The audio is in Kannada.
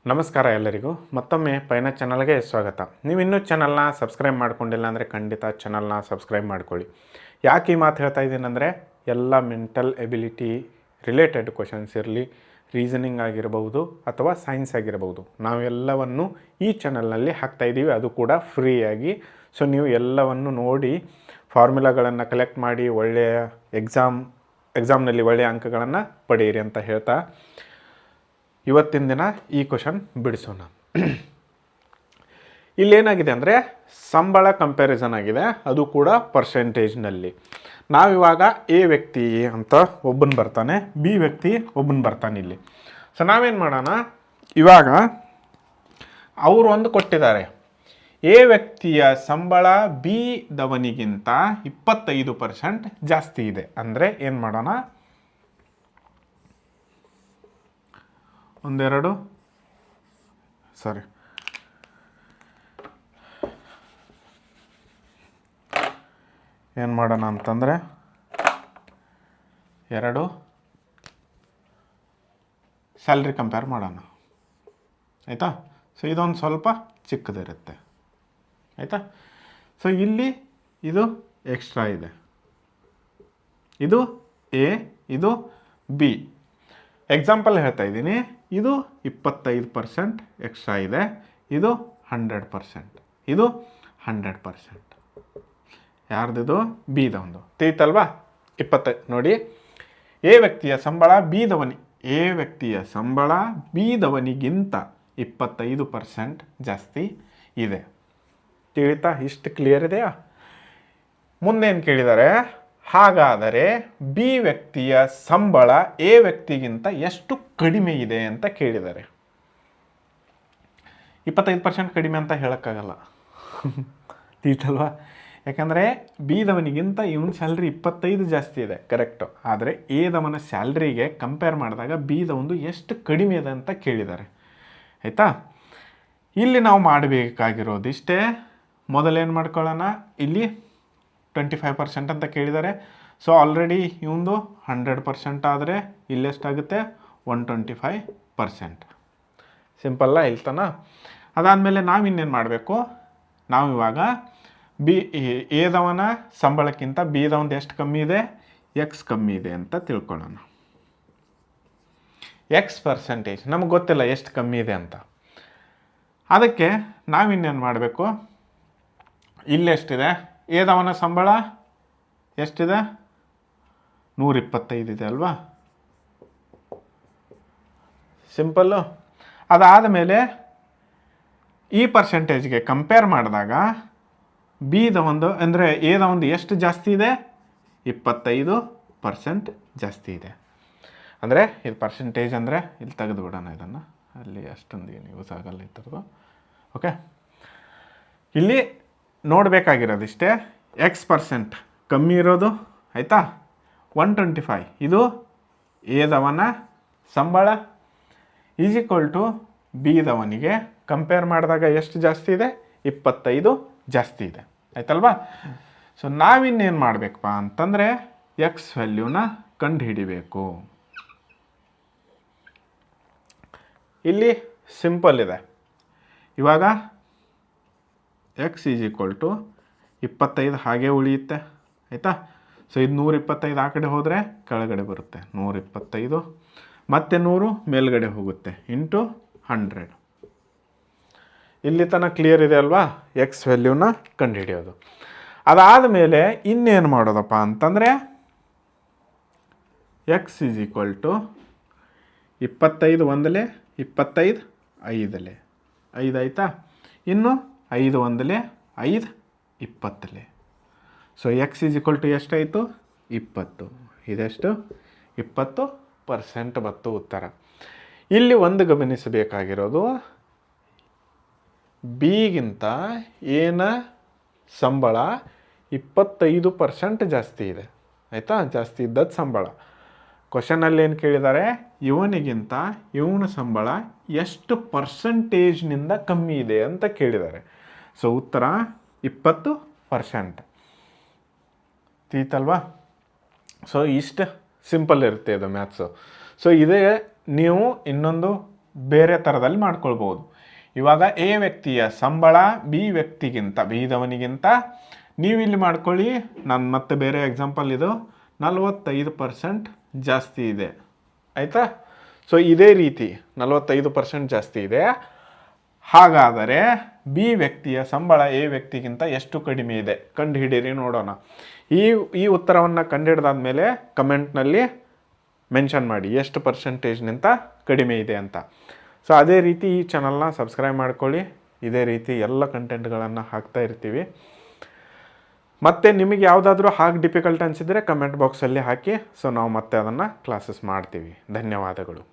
ನಮಸ್ಕಾರ ಎಲ್ಲರಿಗೂ ಮತ್ತೊಮ್ಮೆ ಪೈನ ಚಾನಲ್ಗೆ ಸ್ವಾಗತ. ನೀವು ಇನ್ನೂ ಚಾನಲ್ನ ಸಬ್ಸ್ಕ್ರೈಬ್ ಮಾಡ್ಕೊಂಡಿಲ್ಲ ಅಂದರೆ ಖಂಡಿತ ಚಾನಲ್ನ ಸಬ್ಸ್ಕ್ರೈಬ್ ಮಾಡ್ಕೊಳ್ಳಿ. ಯಾಕೆ ಈ ಮಾತು ಹೇಳ್ತಾ ಇದ್ದೀನಂದರೆ ಎಲ್ಲ ಮೆಂಟಲ್ ಎಬಿಲಿಟಿ ರಿಲೇಟೆಡ್ ಕ್ವಶನ್ಸ್ ಇರಲಿ, ರೀಸನಿಂಗ್ ಆಗಿರಬಹುದು ಅಥವಾ ಸೈನ್ಸ್ ಆಗಿರಬಹುದು, ನಾವೆಲ್ಲವನ್ನು ಈ ಚಾನಲ್ನಲ್ಲಿ ಹಾಕ್ತಾಯಿದ್ದೀವಿ, ಅದು ಕೂಡ ಫ್ರೀಯಾಗಿ. ಸೊ ನೀವು ಎಲ್ಲವನ್ನು ನೋಡಿ ಫಾರ್ಮುಲಾಗಳನ್ನು ಕಲೆಕ್ಟ್ ಮಾಡಿ ಒಳ್ಳೆಯ ಎಕ್ಸಾಮ್ನಲ್ಲಿ ಒಳ್ಳೆಯ ಅಂಕಗಳನ್ನು ಪಡೆಯಿರಿ ಅಂತ ಹೇಳ್ತಾ ಇವತ್ತಿನ ದಿನ ಈ ಕ್ವಶನ್ ಬಿಡಿಸೋಣ. ಇಲ್ಲೇನಾಗಿದೆ ಅಂದರೆ ಸಂಬಳ ಕಂಪ್ಯಾರಿಸನ್ ಆಗಿದೆ, ಅದು ಕೂಡ ಪರ್ಸೆಂಟೇಜ್ನಲ್ಲಿ. ನಾವಿವಾಗ ಎ ವ್ಯಕ್ತಿ ಅಂತ ಒಬ್ಬನು ಬರ್ತಾನೆ, ಬಿ ವ್ಯಕ್ತಿ ಒಬ್ಬನು ಬರ್ತಾನೆ ಇಲ್ಲಿ. ಸೊ ನಾವೇನು ಮಾಡೋಣ, ಇವಾಗ ಅವರು ಒಂದು ಕೊಟ್ಟಿದ್ದಾರೆ, ಎ ವ್ಯಕ್ತಿಯ ಸಂಬಳ ಬಿ ದವನಿಗಿಂತ 25% ಜಾಸ್ತಿ ಇದೆ. ಅಂದರೆ ಏನು ಮಾಡೋಣ, ಏನು ಮಾಡೋಣ ಅಂತಂದರೆ ಎರಡು ಸ್ಯಾಲ್ರಿ ಕಂಪೇರ್ ಮಾಡೋಣ, ಆಯಿತಾ. ಸೊ ಇದೊಂದು ಸ್ವಲ್ಪ ಚಿಕ್ಕದಿರುತ್ತೆ, ಆಯಿತಾ. ಸೊ ಇಲ್ಲಿ ಇದು ಎಕ್ಸ್ಟ್ರಾ ಇದೆ, ಇದು ಎ, ಇದು ಬಿ. ಎಕ್ಸಾಂಪಲ್ ಹೇಳ್ತಾ ಇದ್ದೀನಿ, ಇದು 25% ಎಕ್ಸ್ಟ್ರಾ ಇದೆ, ಇದು 100%, ಇದು 100%. ಯಾರ್ದಿದು? ಬಿದವನು. ತಿಳಿತಲ್ವಾ? 25 ನೋಡಿ, ಎ ವ್ಯಕ್ತಿಯ ಸಂಬಳ ಬಿ ದವನಿಗಿಂತ 25% ಜಾಸ್ತಿ ಇದೆ. ತಿಳಿತಾ? ಇಷ್ಟು ಕ್ಲಿಯರ್ ಇದೆಯಾ? ಮುಂದೇನು ಕೇಳಿದ್ದಾರೆ, ಹಾಗಾದರೆ ಬಿ ವ್ಯಕ್ತಿಯ ಸಂಬಳ ಎ ವ್ಯಕ್ತಿಗಿಂತ ಎಷ್ಟು ಕಡಿಮೆ ಇದೆ ಅಂತ ಕೇಳಿದ್ದಾರೆ. 25% ಕಡಿಮೆ ಅಂತ ಹೇಳೋಕ್ಕಾಗಲ್ಲ, ತಿಳಿತಲ್ವಾ? ಯಾಕಂದರೆ ಬಿ ದವನಿಗಿಂತ ಇವನ ಸ್ಯಾಲ್ರಿ 25 ಜಾಸ್ತಿ ಇದೆ, ಕರೆಕ್ಟು. ಆದರೆ ಎ ದವನ ಸ್ಯಾಲ್ರಿಗೆ ಕಂಪೇರ್ ಮಾಡಿದಾಗ ಬಿ ದವನು ಎಷ್ಟು ಕಡಿಮೆ ಇದೆ ಅಂತ ಕೇಳಿದ್ದಾರೆ, ಆಯಿತಾ. ಇಲ್ಲಿ ನಾವು ಮಾಡಬೇಕಾಗಿರೋದು ಇಷ್ಟೇ. ಮೊದಲೇನು ಮಾಡ್ಕೊಳ್ಳೋಣ, ಇಲ್ಲಿ 25% ಅಂತ ಕೇಳಿದ್ದಾರೆ. ಸೊ ಆಲ್ರೆಡಿ ಇವಂದು 100% ಆದರೆ ಇಲ್ಲೆಷ್ಟಾಗುತ್ತೆ, 125%. ಸಿಂಪಲ್ಲ ಇಲ್ತಾನ. ಅದಾದಮೇಲೆ ನಾವಿನ್ನೇನು ಮಾಡಬೇಕು, ನಾವಿವಾಗ ಎ ದವನ ಸಂಬಳಕ್ಕಿಂತ ಬಿ ದವಂದು ಎಷ್ಟು ಕಮ್ಮಿ ಇದೆ, ಎಕ್ಸ್ ಕಮ್ಮಿ ಇದೆ ಅಂತ ತಿಳ್ಕೊಳ್ಳೋಣ. X% ನಮಗೆ ಗೊತ್ತಿಲ್ಲ ಎಷ್ಟು ಕಮ್ಮಿ ಇದೆ ಅಂತ. ಅದಕ್ಕೆ ನಾವಿನ್ನೇನು ಮಾಡಬೇಕು, ಇಲ್ಲೆಷ್ಟಿದೆ, ಎ ದವನ ಸಂಬಳ ಎಷ್ಟಿದೆ, 125 ಇದೆ ಅಲ್ವಾ, ಸಿಂಪಲ್ಲು. ಅದಾದ ಮೇಲೆ ಈ ಪರ್ಸೆಂಟೇಜ್ಗೆ ಕಂಪೇರ್ ಮಾಡಿದಾಗ ಬಿ ದವಂದು ಅಂದರೆ ಎ ದವಂದು ಎಷ್ಟು ಜಾಸ್ತಿ ಇದೆ, 25% ಜಾಸ್ತಿ ಇದೆ. ಅಂದರೆ ಇದು ಪರ್ಸೆಂಟೇಜ್ ಅಂದರೆ ಇಲ್ಲಿ ತೆಗೆದು ಬಿಡೋಣ ಇದನ್ನು, ಅಲ್ಲಿ ಅಷ್ಟೊಂದು ಏನು ಯೂಸ್ ಆಗಲ್ಲ ಈ ಥರದ್ದು. ಓಕೆ, ಇಲ್ಲಿ ನೋಡಬೇಕಾಗಿರೋದು ಇಷ್ಟೇ, X% ಕಮ್ಮಿ ಇರೋದು, ಆಯಿತಾ. 125 ಇದು ಎ ದವನ ಸಂಬಳ ಈಸ್ ಈಕ್ವಲ್ ಟು ಬಿ ದವನಿಗೆ ಕಂಪೇರ್ ಮಾಡಿದಾಗ ಎಷ್ಟು ಜಾಸ್ತಿ ಇದೆ, 25 ಜಾಸ್ತಿ ಇದೆ, ಆಯ್ತಲ್ವಾ. ಸೊ ನಾವಿನ್ನೇನು ಮಾಡಬೇಕಪ್ಪ ಅಂತಂದರೆ ಎಕ್ಸ್ ವ್ಯಾಲ್ಯೂನ ಕಂಡು ಹಿಡಿಬೇಕು. ಇಲ್ಲಿ ಸಿಂಪಲ್ ಇದೆ. ಇವಾಗ ಎಕ್ಸ್ ಈಸ್ ಈಕ್ವಲ್ ಟು 25 ಹಾಗೆ ಉಳಿಯುತ್ತೆ, ಆಯಿತಾ. ಸೊ ಇದು 125 ಆ ಕಡೆ ಹೋದರೆ ಕೆಳಗಡೆ ಬರುತ್ತೆ, 125 ಮತ್ತು 100 ಮೇಲ್ಗಡೆ ಹೋಗುತ್ತೆ, ಇಂಟು 100. ಇಲ್ಲಿ ತನಕ ಕ್ಲಿಯರ್ ಇದೆ ಅಲ್ವಾ, ಎಕ್ಸ್ ವ್ಯಾಲ್ಯೂನ ಕಂಡುಹಿಡಿಯೋದು. ಅದಾದ ಮೇಲೆ ಇನ್ನೇನು ಮಾಡೋದಪ್ಪ ಅಂತಂದರೆ ಎಕ್ಸ್ ಈಸ್ ಈಕ್ವಲ್ ಟು 25 ಒಂದಲೇ 25 5 ಆಯಿತಾ. ಇನ್ನು 5 ಒಂದಲೇ 5 20. So x is equal to ಎಷ್ಟಾಯಿತು, 20. ಇದೆಷ್ಟು, 20% ಬತ್ತು ಉತ್ತರ. ಇಲ್ಲಿ ಒಂದು ಗಮನಿಸಬೇಕಾಗಿರೋದು, ಬಿಗಿಂತ ಏನ ಸಂಬಳ 25% ಜಾಸ್ತಿ ಇದೆ, ಆಯಿತಾ. ಜಾಸ್ತಿ ಇದ್ದದ್ದು ಸಂಬಳ. ಕ್ವಶನಲ್ಲಿ ಏನು ಕೇಳಿದ್ದಾರೆ, ಇವನಿಗಿಂತ ಇವನ ಸಂಬಳ ಎಷ್ಟು ಪರ್ಸೆಂಟೇಜ್ನಿಂದ ಕಮ್ಮಿ ಇದೆ ಅಂತ ಕೇಳಿದ್ದಾರೆ. ಸೊ ಉತ್ತರ 20%. ತೀತಲ್ವಾ. ಸೊ ಇಷ್ಟು ಸಿಂಪಲ್ ಇರುತ್ತೆ ಇದು ಮ್ಯಾಥ್ಸು. ಸೊ ಇದೇ ನೀವು ಇನ್ನೊಂದು ಬೇರೆ ಥರದಲ್ಲಿ ಮಾಡ್ಕೊಳ್ಬೋದು. ಇವಾಗ ಎ ವ್ಯಕ್ತಿಯ ಸಂಬಳ ಬಿ ವ್ಯಕ್ತಿಗಿಂತ, ಬಿದವನಿಗಿಂತ ನೀವಿಲ್ಲಿ ಮಾಡ್ಕೊಳ್ಳಿ. ನಾನು ಮತ್ತೆ ಬೇರೆ ಎಕ್ಸಾಂಪಲ್ ಇದು 45% ಜಾಸ್ತಿ ಇದೆ ಆಯಿತಾ. ಸೊ ಇದೇ ರೀತಿ 45% ಜಾಸ್ತಿ ಇದೆ. ಹಾಗಾದರೆ ಬಿ ವ್ಯಕ್ತಿಯ ಸಂಬಳ ಎ ವ್ಯಕ್ತಿಗಿಂತ ಎಷ್ಟು ಕಡಿಮೆ ಇದೆ ಕಂಡುಹಿಡಿಯಿರಿ ನೋಡೋಣ. ಈ ಉತ್ತರವನ್ನು ಕಂಡುಹಿಡಿದಾದ್ಮೇಲೆ ಕಮೆಂಟ್ನಲ್ಲಿ ಮೆನ್ಷನ್ ಮಾಡಿ ಎಷ್ಟು ಪರ್ಸೆಂಟೇಜ್ನಿಂದ ಕಡಿಮೆ ಇದೆ ಅಂತ. ಸೊ ಅದೇ ರೀತಿ ಈ ಚಾನಲ್ನ ಸಬ್ಸ್ಕ್ರೈಬ್ ಮಾಡ್ಕೊಳ್ಳಿ. ಇದೇ ರೀತಿ ಎಲ್ಲ ಕಂಟೆಂಟ್ಗಳನ್ನು ಹಾಕ್ತಾ ಇರ್ತೀವಿ. ಮತ್ತು ನಿಮಗೆ ಯಾವುದಾದ್ರೂ ಡಿಫಿಕಲ್ಟ್ ಅನಿಸಿದರೆ ಕಮೆಂಟ್ ಬಾಕ್ಸಲ್ಲಿ ಹಾಕಿ. ಸೊ ನಾವು ಮತ್ತೆ ಅದನ್ನು ಕ್ಲಾಸಸ್ ಮಾಡ್ತೀವಿ. ಧನ್ಯವಾದಗಳು.